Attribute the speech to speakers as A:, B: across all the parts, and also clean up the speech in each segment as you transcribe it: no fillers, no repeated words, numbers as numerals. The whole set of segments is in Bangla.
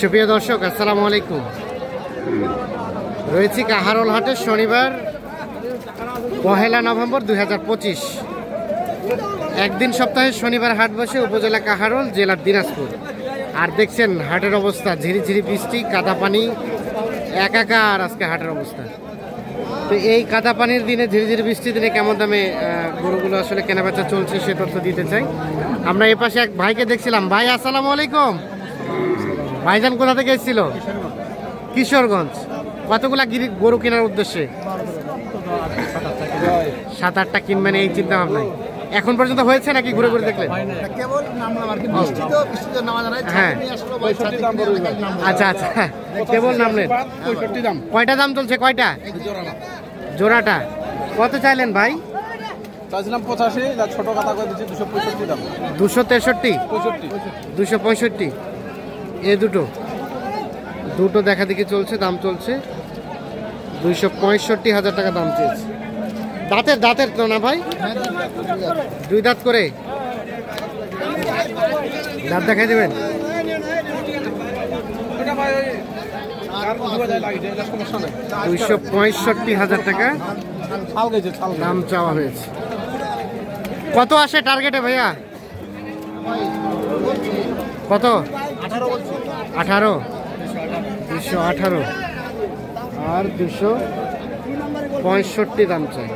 A: সুপ্রিয় দর্শক, আসসালামু আলাইকুম। রয়েছি কাহারোল হাটে, শনিবার 1 নভেম্বর 2025। একদিন সপ্তাহে শনিবার হাট বসে উপজেলা কাহারোল, জেলা দিনাজপুর। আর দেখছেন হাটের অবস্থা, ঝিরিঝিরি বৃষ্টি, কাদা পানি, একাকার আজকে হাটের অবস্থা। তো এই কাদা পানির দিনে, ঝিরিঝিরি বৃষ্টির দিনে কেমন দামে গরুগুলো আসলে কেনাবেচা চলছে সে তথ্য দিতে চাই। আমরা এ পাশে এক ভাইকে দেখছিলাম। ভাই আসসালামু আলাইকুম। ভাইজান কোথা থেকে এসেছিল? কিশোরগঞ্জ। কতগুলা গরু কেনার উদ্দেশ্যে? 7-8টা কিনবেন এই চিন্তা ভাবনায়। এখন পর্যন্ত হয়েছে নাকি ঘুরে ঘুরে দেখলেন? হ্যাঁ, আচ্ছা আচ্ছা, কেবল নামলেন। কয়টা দাম চলছে? কয়টা জোড়াটা? কত চাইলেন ভাই? 263, 265। এ দুটো দেখা দেখি চলছে, দাম চলছে 265,000 টাকা দাম চেয়েছে। দাঁতের তো না ভাই? 2 দাঁত করে। দাঁত দেখাই দেবেন? 265,000 টাকা দাম চাওয়া হয়েছে। কত আসে টার্গেটে ভাইয়া? কত? 18, 218 আর 265 দাম চাই।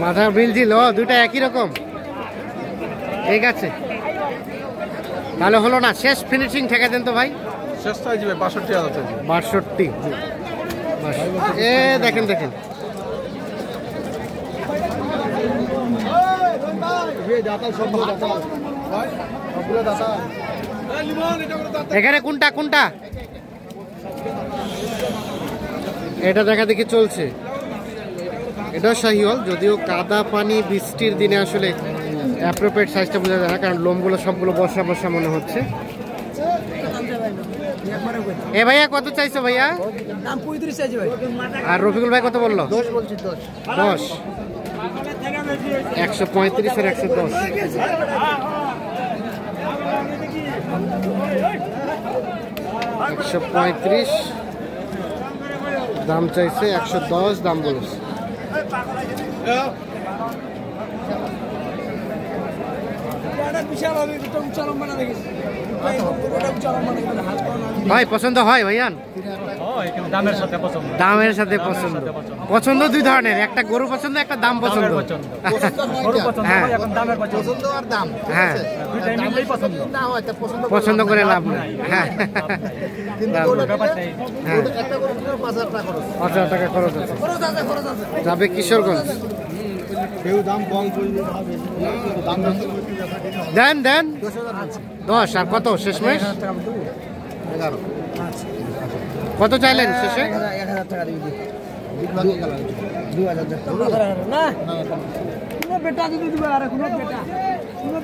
A: মাথা বিল দিল, দুটা একই রকম। ঠিক আছে, তাহলে হলো না। শেষ ফিনিশিং ঠেকে দেন তো ভাই।
B: শেষ চাই যাবে 62,000।
A: 62। এ দেখেন দেখেন, এখানে কোনটা কোনটা? এটা দেখা দেখি চলছে। এটাও শাহিওয়াল, যদিও কাদা পানি বৃষ্টির দিনে আসলে অ্যাপ্রোপ্রিয়েট সাইজটা বোঝা যায় না, কারণ লোমগুলো সবগুলো বর্ষা বর্ষা মনে হচ্ছে। এ ভাইয়া কত চাইছো ভাইয়া?
C: 35 চাইছি ভাই।
A: আর রফিকুল ভাই কত বললো?
C: 10 বলছি।
A: 10। 135 আর 110। 135 দাম চাইছে, 110 দাম বলেছে। ভাই পছন্দ হয় ভাইয়ান? দামের সাথে পছন্দ। পছন্দ দুই ধরনের, একটা গরু পছন্দ, একটা দাম পছন্দ। হ্যাঁ, পছন্দ করে লাভ নেই। হ্যাঁ, 5,000 টাকা খরচ আছে। যাবে কিশোরগঞ্জ। দেন 10। আর কত শেষমেশ? 11। কত চাইলেন শেষে?
C: 1,000 টাকা দিবি। 2,000 না কোনো বেটা দিবি দিবে। আরে কোনো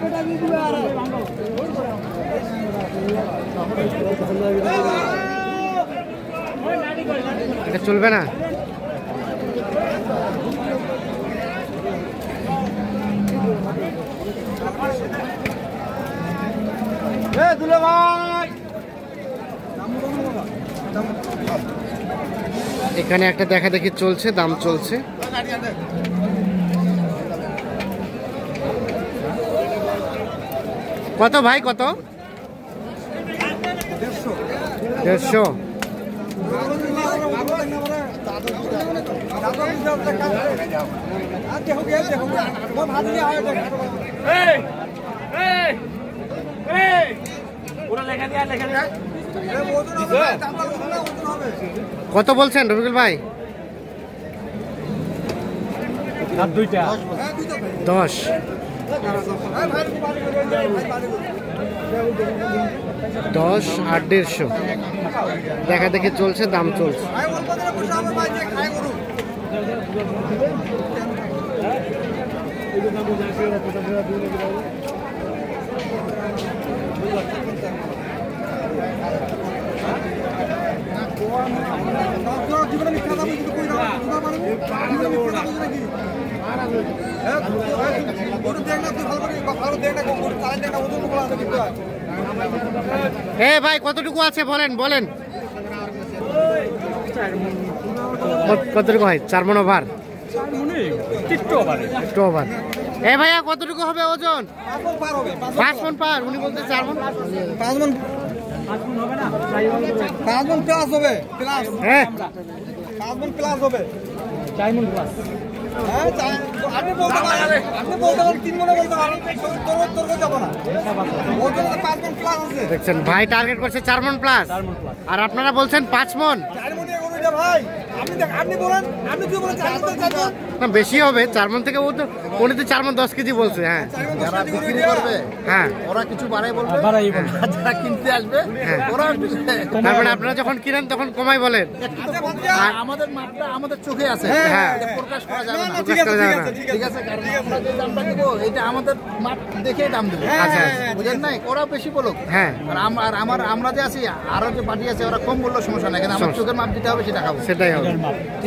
C: বেটা দিবি দিবে। আরে
A: এটা চলবে না। এখানে একটা দেখা দেখি চলছে, দাম চলছে। কত ভাই? কত? 150। কত বলছেন রফিকুল ভাই? 10। 10 আর 150 দেখা দেখে চলছে, দাম চলছে। ভাই কতটুকু আছে বলেন বলেন, কতটুকু হয়? 4 মণ ওভার, একটু ওভার। ভাইয়া কতটুকু হবে ওজন? 5 মণ পার। উনি বলতে 4 মণ,
C: 5 মণ, 5 মণ প্লাস হবে, প্লাস।
A: হ্যাঁ
C: 5 মণ প্লাস হবে, 4 মণ প্লাস। হ্যাঁ আপনি বলতে পারেন, আপনি বলতে পারেন 3 মণে বলতে পারেন, তোর যাব না। ওজন 5 মণ প্লাস আছে।
A: দেখছেন ভাই টার্গেট করছে 4 মণ প্লাস, আর আপনারা বলছেন 5 মণ।
C: 4 মণে গরুটা ভাই, আপনি বলেন, আপনি কি বলেন 4 মণ, 4 মণ
A: না বেশি হবে 4 মণ থেকে। উনি তো 4 মণ 10 কেজি বলছে। হ্যাঁ
C: যারা বিক্রি করবে,
A: হ্যাঁ
C: ওরা কিছু বাড়াই বলবে, যারা কিনতে আসবে ওরা
A: তার মানে আপনারা যখন কিনেন তখন কমাই বলেন।
C: আমাদের মাপটা আমাদের চোখে আছে,
A: হ্যাঁ
C: এটা প্রকাশ করা যাবে না।
A: প্রকাশ করা যাবে না।
C: ঠিক আছে, কারণ আমরা যে দামটা দেব এটা আমাদের মাপ দেখে দাম দেব।
A: আচ্ছা
C: বুঝেন নাই, ওরা বেশি বলুক।
A: হ্যাঁ
C: আর আমরা যে আছি, আরো যে পার্টি আছে ওরা কম বললেও সমস্যা নাই, কিন্তু আমার চোখের মাপ দিতে হবে, সেটা খাবো।
A: সেটাই হবে।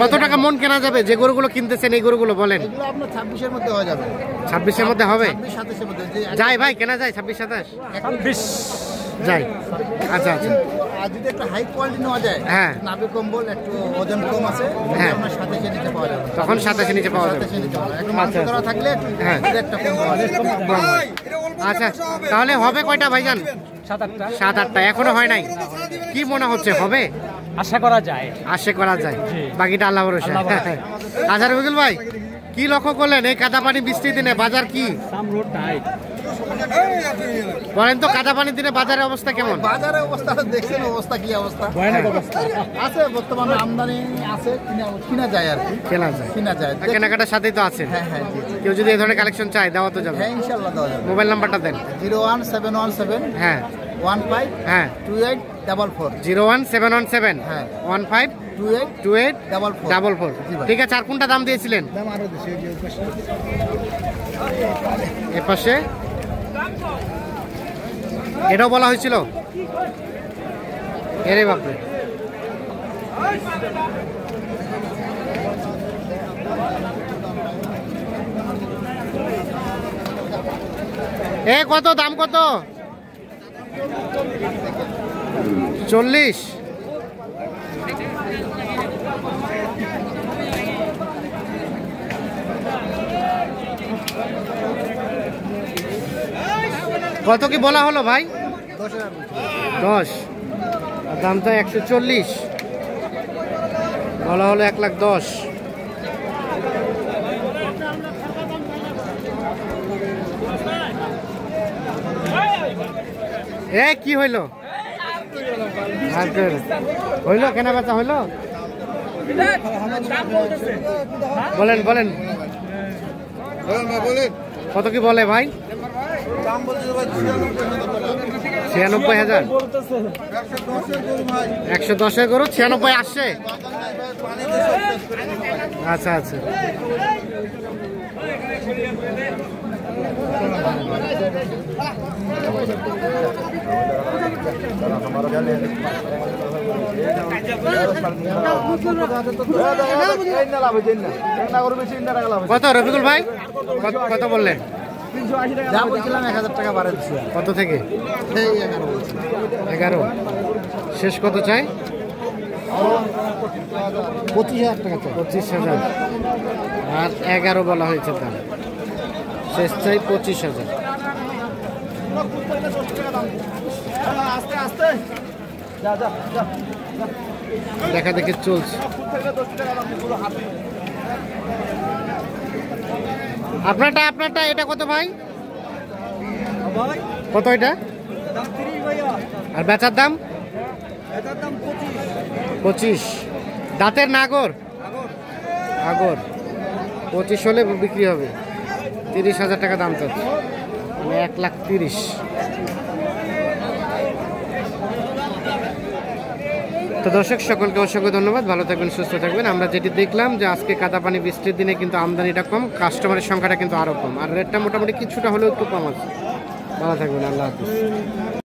A: কত টাকা মন কেনা যাবে যে গরুগুলো কিনতেছেন? এই গরুগুলো বলেন।
C: এগুলো আপনার 26-এর মধ্যে হয়ে যাবে।
A: 26-এর মধ্যে হবে?
C: 26-27-এর মধ্যে
A: যাই ভাই, কেনা যায় 26-27 যাই। আচ্ছা আচ্ছা।
C: আর যদি একটা হাই কোয়ালিটি নেওয়া যায়,
A: হ্যাঁ
C: নাভি কম্বল, একটু ওজন কম আছে,
A: হ্যাঁ
C: আপনার 27-এ নিচে পাওয়া যাবে।
A: তখন 27-এর নিচে পাওয়া যাবে।
C: 27-এর নিচে পাওয়া যাবে। একটু মাংস করা থাকলে
A: হ্যাঁ
C: একটা কম পাওয়া যাবে।
A: আচ্ছা তাহলে হবে কয়টা ভাইজান? 7-8টা এখনো হয় নাই। কি মনে হচ্ছে হবে?
D: আশা করা যায়,
A: আশা করা যায়, বাকিটা আল্লাহ ভরসা। আচ্ছা রবিকুল ভাই, কি লক্ষ্য করলেন এই কাদা পানি বৃষ্টির দিনে বাজার কি বলেন তো? কাদা পানির দিনে বাজারের অবস্থা কেমন?
C: বাজারের অবস্থা দেখছেন, অবস্থা কি অবস্থা আছে বর্তমানে। আমদানি আছে, কিনা যায় আর কি, কিনা যায়।
A: কেনাকাটার সাথেই তো আছে।
C: হ্যাঁ হ্যাঁ,
A: কেউ যদি এই ধরনের কালেকশন চায় দেওয়া তো যাবে।
C: হ্যাঁ ইনশাআল্লাহ দেওয়া যাবে।
A: মোবাইল নাম্বারটা দেন।
C: 01717
A: হ্যাঁ
C: 15
A: হ্যাঁ
C: 2844।
A: 01717
C: হ্ঁ
A: 15
C: 28
A: 2844। ঠিক আছে। আর কোনটা দাম দিয়েছিলেন?
C: দাম আরো বেশি,
A: এ পাশে এটাও বলা হয়েছিল। এরে বাপরে, কত দাম? কত? 40। কত কি বলা হলো ভাই? 10। দামটা 140 বলা হলো, 1,10,000। কি হইলো? হইলো কেনা বেচা হইলো? বলেন বলেন কত কি বলে ভাই? 96,000। 110-এর গরু 96 আসছে। আচ্ছা আচ্ছা। কত রফিকুল ভাই, কত বললেন?
C: যা বলছিলাম 1000 টাকা বাড়া দিচ্ছি।
A: কত থেকে? 11। শেষ কত চাই?
C: 25,000 টাকা।
A: 25,000 আর 11 বলা হয়েছে দাম। শেষ চাই 25,000।
C: আস্তে আস্তে
A: দেখা দেখে চলছে। আপনারটা এটা কত ভাই? কত এটা? আর বেচার দাম? 25। দাঁতের নাগর? আগর। 25 হলে বিক্রি হবে। 30,000 টাকা দাম চাচ্ছে, মানে 1,30,000। তো দর্শক সকলকে অসংখ্য ধন্যবাদ, ভালো থাকবেন, সুস্থ থাকবেন। আমরা যেটি দেখলাম যে আজকে কাদাপানি বৃষ্টির দিনে কিন্তু আমদানিটা কম, কাস্টমারের সংখ্যাটা কিন্তু আরও কম, আর রেটটা মোটামুটি কিছুটা হলেও একটু কম আছে। ভালো থাকবেন, আল্লাহ হাফিজ।